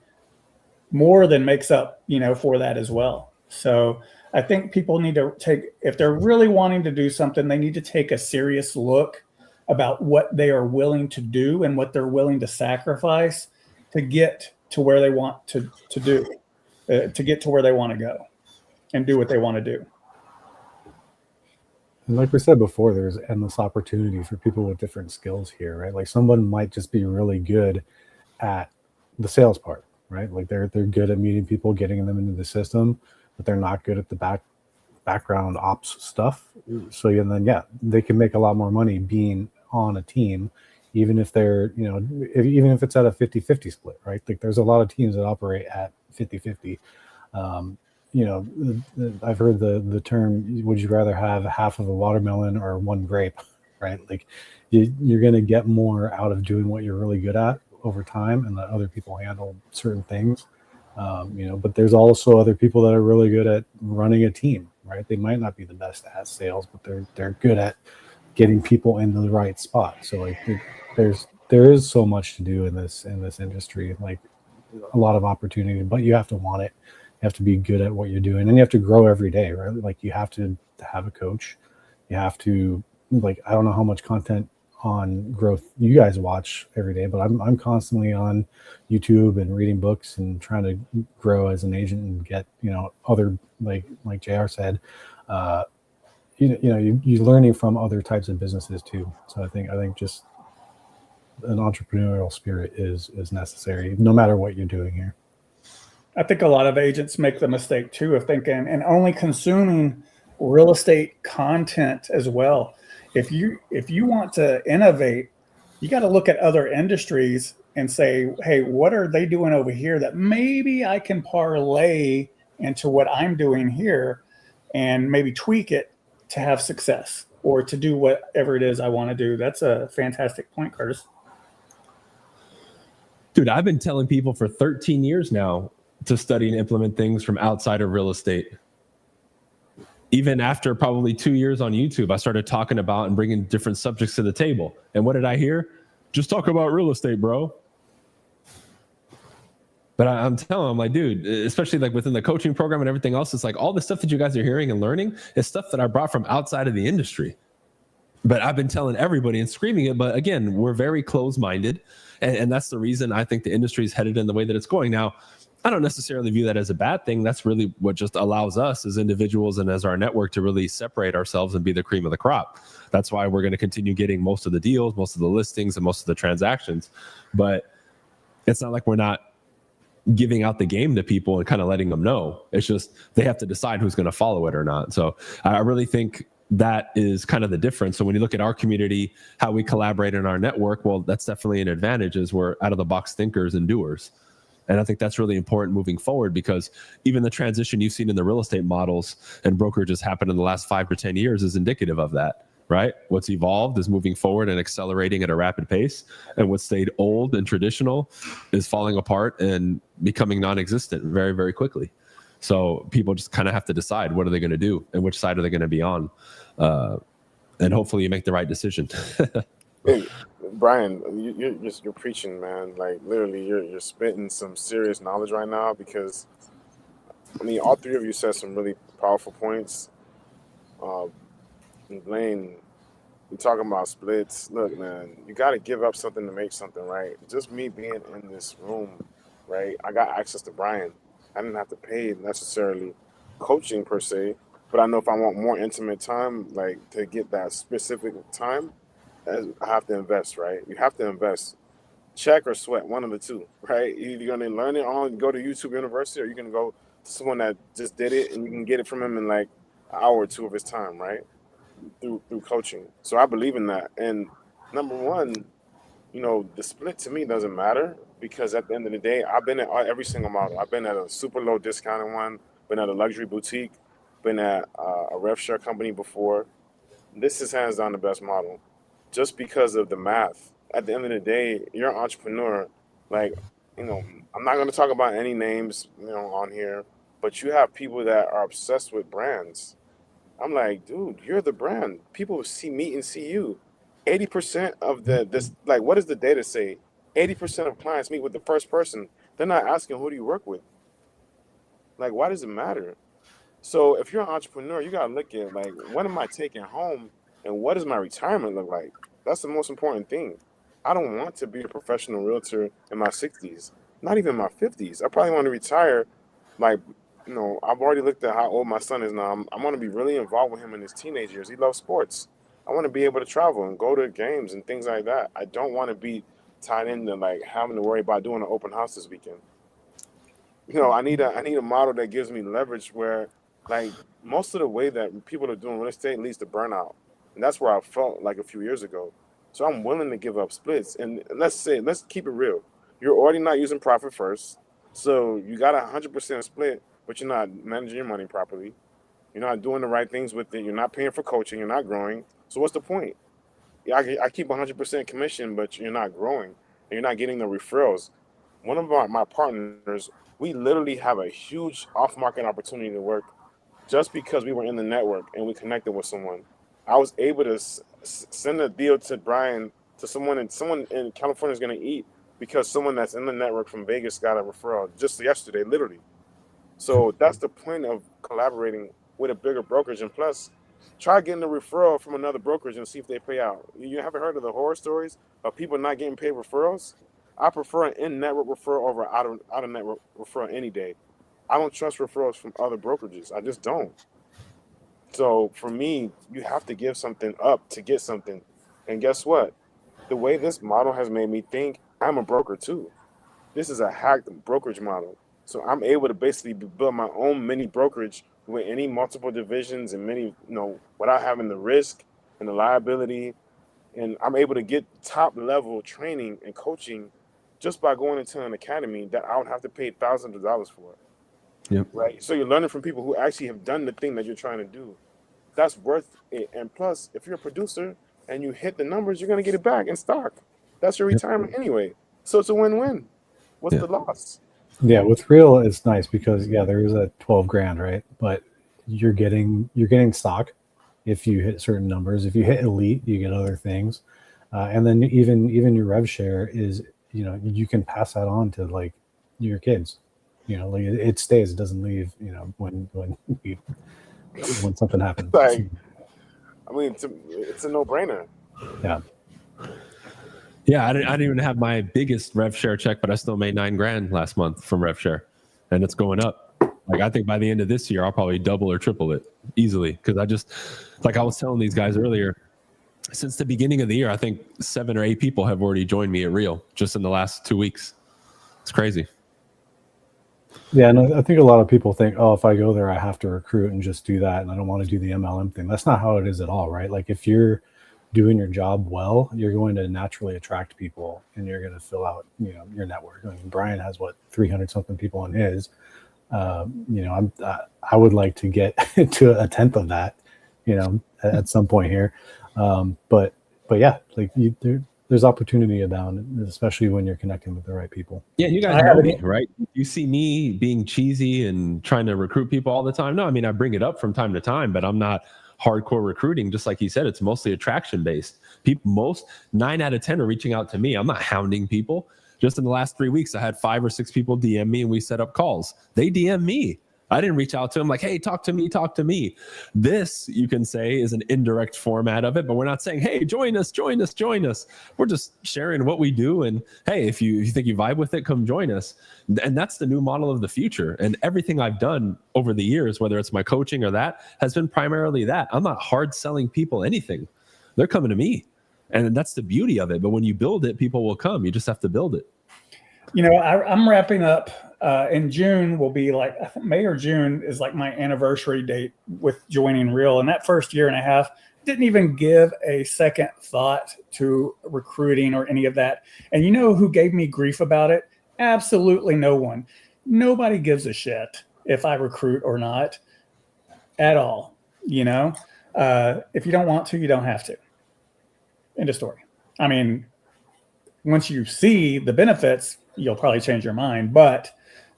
more than makes up, for that as well. So I think people need to if they're really wanting to do something, they need to take a serious look about what they are willing to do and what they're willing to sacrifice to get to where they want to do, to get to where they want to go and do what they want to do. And like we said before, there's endless opportunity for people with different skills here, right? Like someone might just be really good at the sales part, right? Like they're good at meeting people, getting them into the system, but they're not good at the background ops stuff. So then they can make a lot more money being on a team, even if they're, even if it's at a 50-50 split, right? Like there's a lot of teams that operate at 50-50. I've heard the term, would you rather have half of a watermelon or one grape, right? Like you're going to get more out of doing what you're really good at over time and let other people handle certain things. But there's also other people that are really good at running a team, right? They might not be the best at sales, but they're good at getting people in the right spot. So like there is so much to do in this industry, like a lot of opportunity, but you have to want it. You have to be good at what you're doing, and you have to grow every day, right? Like you have to have a coach. You have to, like, I don't know how much content on growth you guys watch every day, but I'm constantly on YouTube and reading books and trying to grow as an agent and get, other, like JR said, you're learning from other types of businesses too. So I think just an entrepreneurial spirit is necessary no matter what you're doing here. I think a lot of agents make the mistake too of thinking and only consuming real estate content as well. If you want to innovate, you got to look at other industries and say, hey, what are they doing over here that maybe I can parlay into what I'm doing here and maybe tweak it to have success or to do whatever it is I want to do. That's a fantastic point, Curtis. Dude, I've been telling people for 13 years now to study and implement things from outside of real estate. Even after probably 2 years on YouTube, I started talking about and bringing different subjects to the table. And what did I hear? Just talk about real estate, bro. But I'm telling them, like, dude, especially like within the coaching program and everything else, it's like all the stuff that you guys are hearing and learning is stuff that I brought from outside of the industry. But I've been telling everybody and screaming it. But again, we're very closed-minded. And that's the reason I think the industry is headed in the way that it's going. Now, I don't necessarily view that as a bad thing. That's really what just allows us as individuals and as our network to really separate ourselves and be the cream of the crop. That's why we're going to continue getting most of the deals, most of the listings, and most of the transactions. But it's not like we're not giving out the game to people and kind of letting them know. It's just they have to decide who's going to follow it or not. So I really think that is kind of the difference. So when you look at our community, how we collaborate in our network, well, that's definitely an advantage is we're out of the box thinkers and doers. And I think that's really important moving forward because even the transition you've seen in the real estate models and brokerages happen in the last 5 or 10 years is indicative of that, right? What's evolved is moving forward and accelerating at a rapid pace. And what stayed old and traditional is falling apart and becoming non-existent very, very quickly. So people just kind of have to decide what are they going to do and which side are they going to be on. And hopefully you make the right decision. Hey, Bryan, you're preaching, man. Like literally, you're spitting some serious knowledge right now because, I mean, all three of you said some really powerful points. And Blaine, you're talking about splits. Look, man, you got to give up something to make something, right? Just me being in this room, right? I got access to Bryan. I didn't have to pay necessarily coaching per se, but I know if I want more intimate time, like to get that specific time, I have to invest, right? You have to invest. check or sweat, one of the two, right? You're going to learn it on, go to YouTube University, or you're going to go to someone that just did it and you can get it from him in like an hour or two of his time, right? Through coaching. So I believe in that. And number one, the split to me doesn't matter because at the end of the day, I've been at every single model. I've been at a super low discounted one, been at a luxury boutique, been at a rev share company before. This is hands down the best model just because of the math. At the end of the day, you're an entrepreneur. Like, I'm not going to talk about any names, on here, but you have people that are obsessed with brands. I'm like, dude, you're the brand. People see me and see you. 80% of what does the data say? 80% of clients meet with the first person. They're not asking who do you work with. Like, why does it matter? So if you're an entrepreneur, you gotta look at like, what am I taking home, and what does my retirement look like? That's the most important thing. I don't want to be a professional realtor in my 60s, not even my 50s. I probably want to retire like, I've already looked at how old my son is now. I want to be really involved with him in his teenage years. He loves sports. I want to be able to travel and go to games and things like that. I don't want to be tied into like having to worry about doing an open house this weekend. I need a model that gives me leverage where, like, most of the way that people are doing real estate leads to burnout, and that's where I felt like a few years ago. So I'm willing to give up splits, and let's keep it real. You're already not using profit first, so you got 100% split, but you're not managing your money properly. You're not doing the right things with it. You're not paying for coaching. You're not growing. So what's the point? Yeah, I keep 100% commission, but you're not growing, and you're not getting the referrals. One of my partners, we literally have a huge off-market opportunity to work just because we were in the network and we connected with someone. I was able to send a deal to Bryan to someone in California is going to eat because someone that's in the network from Vegas got a referral just yesterday, literally. So that's the point of collaborating with a bigger brokerage. And plus, try getting a referral from another brokerage and see if they pay out. You haven't heard of the horror stories of people not getting paid referrals? I prefer an in-network referral over out-of-network referral any day. I don't trust referrals from other brokerages. I just don't. So for me, you have to give something up to get something. And guess what? The way this model has made me think, I'm a broker too. This is a hacked brokerage model. So I'm able to basically build my own mini brokerage with any multiple divisions and without having the risk and the liability. And I'm able to get top level training and coaching just by going into an academy that I would have to pay thousands of dollars for. Yep. Right. So you're learning from people who actually have done the thing that you're trying to do. That's worth it. And plus, if you're a producer and you hit the numbers, you're going to get it back in stock. That's your retirement anyway. So it's a win-win. What's the loss? Yeah, with real, it's nice because there is a 12 grand, right? But you're getting stock if you hit certain numbers. If you hit elite, you get other things, and then even your rev share is you can pass that on to like your kids. Like it stays, it doesn't leave. When something happens. Like, I mean, it's a no-brainer. Yeah. Yeah, I didn't even have my biggest rev share check, but I still made $9 grand last month from rev share, and it's going up. Like I think by the end of this year, I'll probably double or triple it easily because I just, like I was telling these guys earlier, since the beginning of the year, I think 7 or 8 people have already joined me at Real just in the last 2 weeks. It's crazy. Yeah, and I think a lot of people think, oh, if I go there, I have to recruit and just do that, and I don't want to do the MLM thing. That's not how it is at all, right? Like if you're doing your job well, you're going to naturally attract people, and you're going to fill out, your network. I mean, Bryan has 300 something people on his. I would like to get to 1/10 of that, at some point here. But yeah, like there's opportunity abound, especially when you're connecting with the right people. Yeah, you guys know me, right? You see me being cheesy and trying to recruit people all the time. No, I mean, I bring it up from time to time, but I'm not hardcore recruiting. Just like he said, it's mostly attraction based. 9 out of 10 are reaching out to me. I'm not hounding people. Just in the last 3 weeks, I had 5 or 6 people DM me and we set up calls. They DM me. I didn't reach out to them like, hey, talk to me. This, you can say, is an indirect format of it, but we're not saying, hey, join us. We're just sharing what we do. And hey, if you think you vibe with it, come join us. And that's the new model of the future. And everything I've done over the years, whether it's my coaching or that, has been primarily that. I'm not hard selling people anything. They're coming to me. And that's the beauty of it. But when you build it, people will come. You just have to build it. You know, I'm wrapping up in June. Will be like, I think May or June is like my anniversary date with joining Real. And that first year and a half, didn't even give a second thought to recruiting or any of that. And you know who gave me grief about it? Absolutely no one. Nobody gives a shit if I recruit or not at all. You know, if you don't want to, you don't have to. End of story. I mean, once you see the benefits, you'll probably change your mind. But,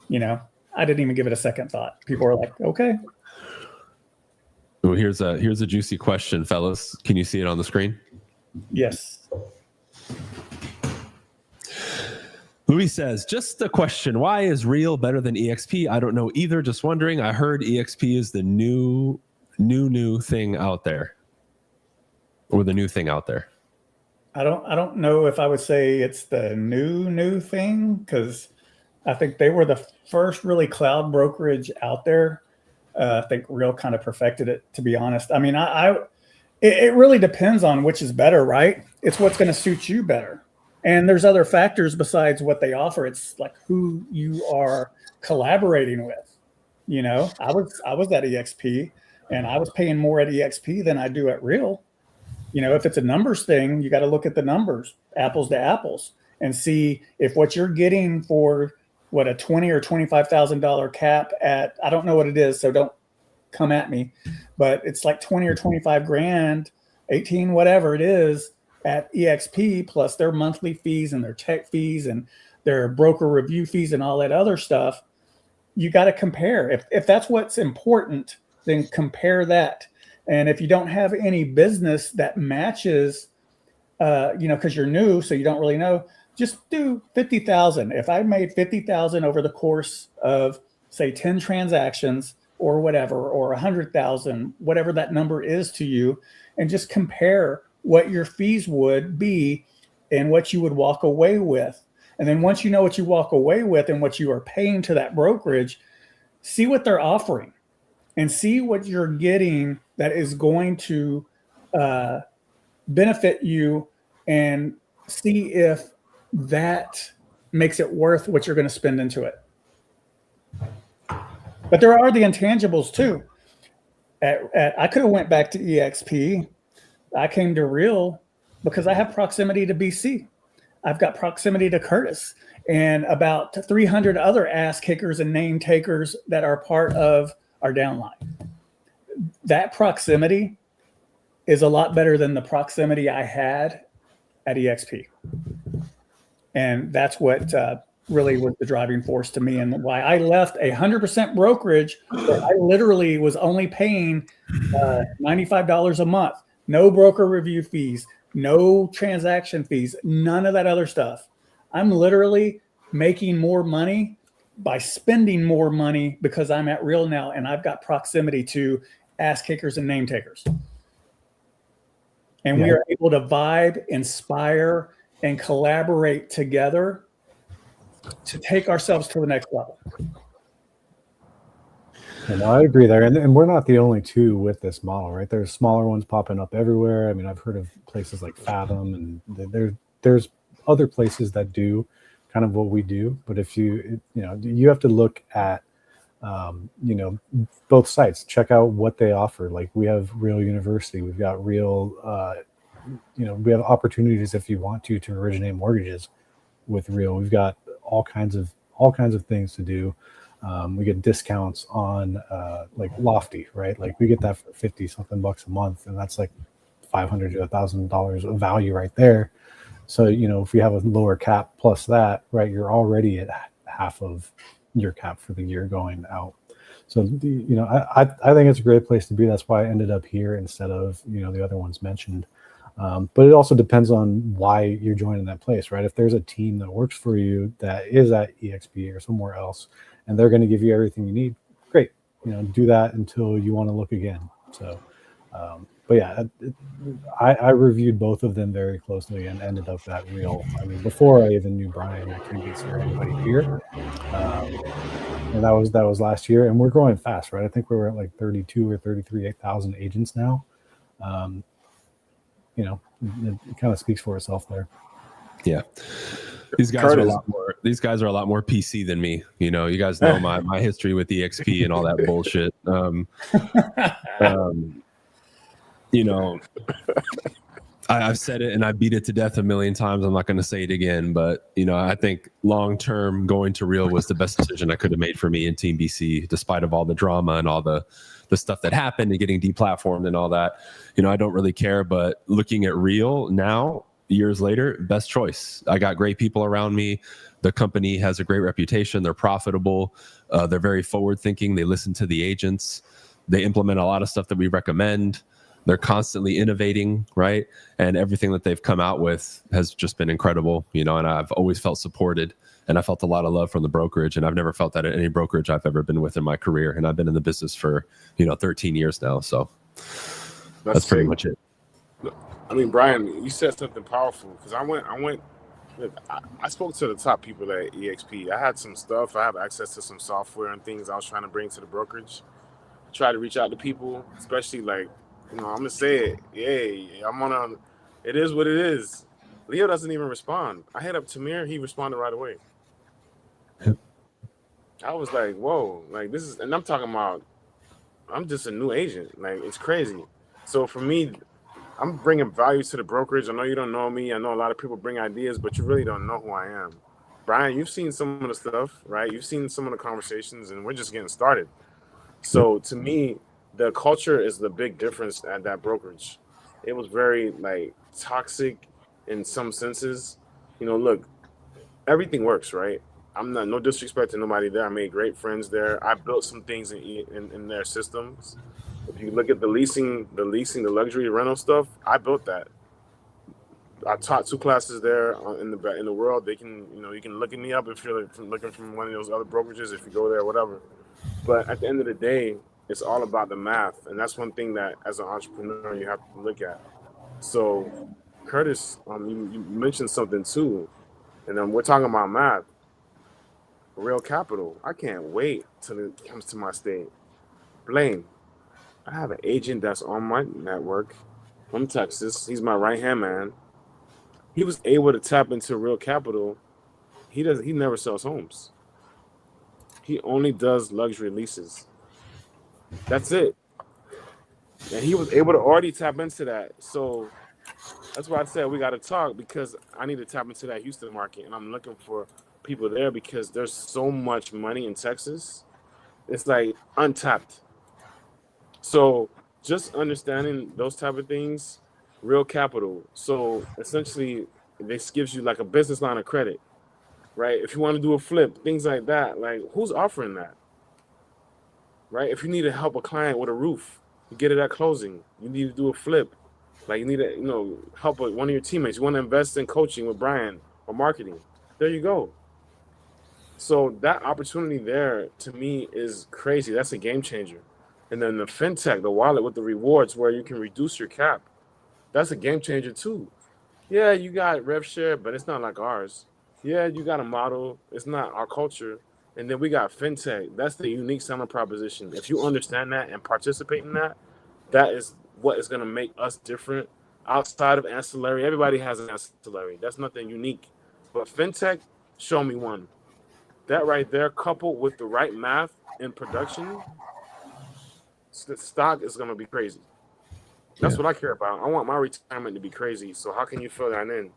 you know, I didn't even give it a second thought. People were like, okay. Well, here's a juicy question, fellas. Can you see it on the screen? Yes. Louis says, just a question. Why is Real better than EXP? I don't know either. Just wondering. I heard EXP is the new thing out there. Or the new thing out there. I don't know if I would say it's the new thing, because I think they were the first really cloud brokerage out there. I think Real kind of perfected it, to be honest. I mean, it really depends on which is better, right? It's what's going to suit you better. And there's other factors besides what they offer. It's like who you are collaborating with. You know, I was at EXP and I was paying more at EXP than I do at Real. You know, if it's a numbers thing, you got to look at the numbers, apples to apples, and see if what you're getting for what a $20,000 or $25,000 cap at, I don't know what it is, so don't come at me, but it's like 20 or 25 grand, 18, whatever it is at EXP, plus their monthly fees and their tech fees and their broker review fees and all that other stuff. You got to compare. If that's what's important, then compare that. And if you don't have any business that matches, you know, because you're new, so you don't really know, just do 50,000. If I made 50,000 over the course of, say, 10 transactions or whatever, or 100,000, whatever that number is to you, and just compare what your fees would be and what you would walk away with. And then once you know what you walk away with and what you are paying to that brokerage, see what they're offering and see what you're getting that is going to benefit you, and see if that makes it worth what you're going to spend into it. But there are the intangibles too. I could have went back to EXP. I came to Real because I have proximity to BC. I've got proximity to Curtis and about 300 other ass kickers and name takers that are part of our downline. That proximity is a lot better than the proximity I had at EXP. And that's what really was the driving force to me, and why I left 100% brokerage where I literally was only paying $95 a month. No broker review fees, no transaction fees, none of that other stuff. I'm literally making more money by spending more money because I'm at Real now and I've got proximity to ass kickers and name takers. And we are able to vibe, inspire, and collaborate together to take ourselves to the next level. And I agree there. And we're not the only two with this model, right? There's smaller ones popping up everywhere. I mean, I've heard of places like Fathom, and there's other places that do kind of what we do. But if you have to look at, both sites, check out what they offer. Like we have Real University, we've got Real, we have opportunities if you want to originate mortgages with Real. We've got all kinds of things to do. We get discounts on like Lofty, right? Like we get that for 50 something bucks a month, and that's like $500 to $1,000 of value right there. So, if we have a lower cap plus that, right, you're already at half of your cap for the year going out. So, I think it's a great place to be. That's why I ended up here instead of, the other ones mentioned. But it also depends on why you're joining that place, right? If there's a team that works for you that is at EXP or somewhere else, and they're going to give you everything you need, great. Do that until you want to look again. So, but yeah, I reviewed both of them very closely and ended up at Real. I mean, before I even knew Bryan, I couldn't consider anybody here. And that was last year, and we're growing fast, right? I think we were at like 32 or 33,000 agents now. you know, it kind of speaks for itself there. Yeah. These guys are a lot more. These guys are a lot more PC than me. You know, you guys know my history with EXP and all that bullshit. You know, I've said it and I beat it to death a million times. I'm not going to say it again, but you know, I think long term going to Real was the best decision I could have made for me in Team BC, despite of all the drama and all the stuff that happened and getting deplatformed and all that. You know, I don't really care. But looking at Real now, years later, best choice. I got great people around me. The company has a great reputation. They're profitable. They're very forward thinking. They listen to the agents. They implement a lot of stuff that we recommend. They're constantly innovating, right? And everything that they've come out with has just been incredible, you know, and I've always felt supported, and I felt a lot of love from the brokerage, and I've never felt that at any brokerage I've ever been with in my career. And I've been in the business for, you know, 13 years now. So that's pretty much it. I mean, Bryan, you said something powerful, because I spoke to the top people at EXP. I had some stuff. I have access to some software and things I was trying to bring to the brokerage. I tried to reach out to people, especially like, you know, I'm gonna say it. Yeah, I'm on a. It is what it is. Leo doesn't even respond. I hit up Tamir. He responded right away. I was like, whoa, like this is, and I'm talking about. I'm just a new agent. Like, it's crazy. So for me, I'm bringing value to the brokerage. I know you don't know me. I know a lot of people bring ideas, but you really don't know who I am. Bryan, you've seen some of the stuff, right? You've seen some of the conversations, and we're just getting started. So to me, the culture is the big difference at that brokerage. It was very like toxic in some senses. You know, look, everything works, right? I'm not, no disrespect to nobody there. I made great friends there. I built some things in their systems. If you look at the leasing, the luxury rental stuff, I built that. I taught 2 classes there in the world. They can, you know, you can look at me up if you're looking from one of those other brokerages, if you go there, whatever. But at the end of the day, it's all about the math, and that's one thing that as an entrepreneur you have to look at. So, Curtis, you mentioned something too, and we're talking about math. Real Capital. I can't wait till it comes to my state. Blaine, I have an agent that's on my network from Texas. He's my right-hand man. He was able to tap into Real Capital. He never sells homes. He only does luxury leases. That's it. And he was able to already tap into that. So that's why I said we got to talk, because I need to tap into that Houston market, and I'm looking for people there because there's so much money in Texas. It's like untapped. So just understanding those type of things, Real Capital. So essentially, this gives you like a business line of credit, right? If you want to do a flip, things like that, like who's offering that, right? If you need to help a client with a roof, you get it at closing. You need to do a flip, like you need to, you know, help one of your teammates. You want to invest in coaching with Bryan or marketing. There you go. So that opportunity there to me is crazy. That's a game changer. And then the fintech, the wallet with the rewards where you can reduce your cap, that's a game changer too. Yeah, you got rev share, but it's not like ours. Yeah, you got a model. It's not our culture. And then we got fintech. That's the unique selling proposition. If you understand that and participate in that, that is what is going to make us different outside of ancillary. Everybody has an ancillary. That's nothing unique. But fintech, show me one. That right there, coupled with the right math and production, the stock is going to be crazy. That's what I care about. I want my retirement to be crazy. So how can you fill that in?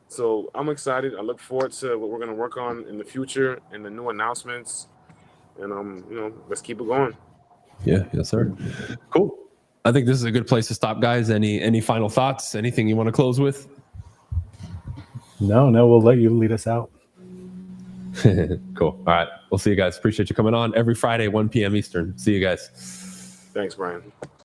So I'm excited. I look forward to what we're going to work on in the future and the new announcements. And, you know, let's keep it going. Yeah. Yes, sir. Cool. I think this is a good place to stop, guys. Any final thoughts? Anything you want to close with? No, we'll let you lead us out. Cool. All right. We'll see you guys. Appreciate you coming on every Friday, 1 p.m. Eastern. See you guys. Thanks, Bryan.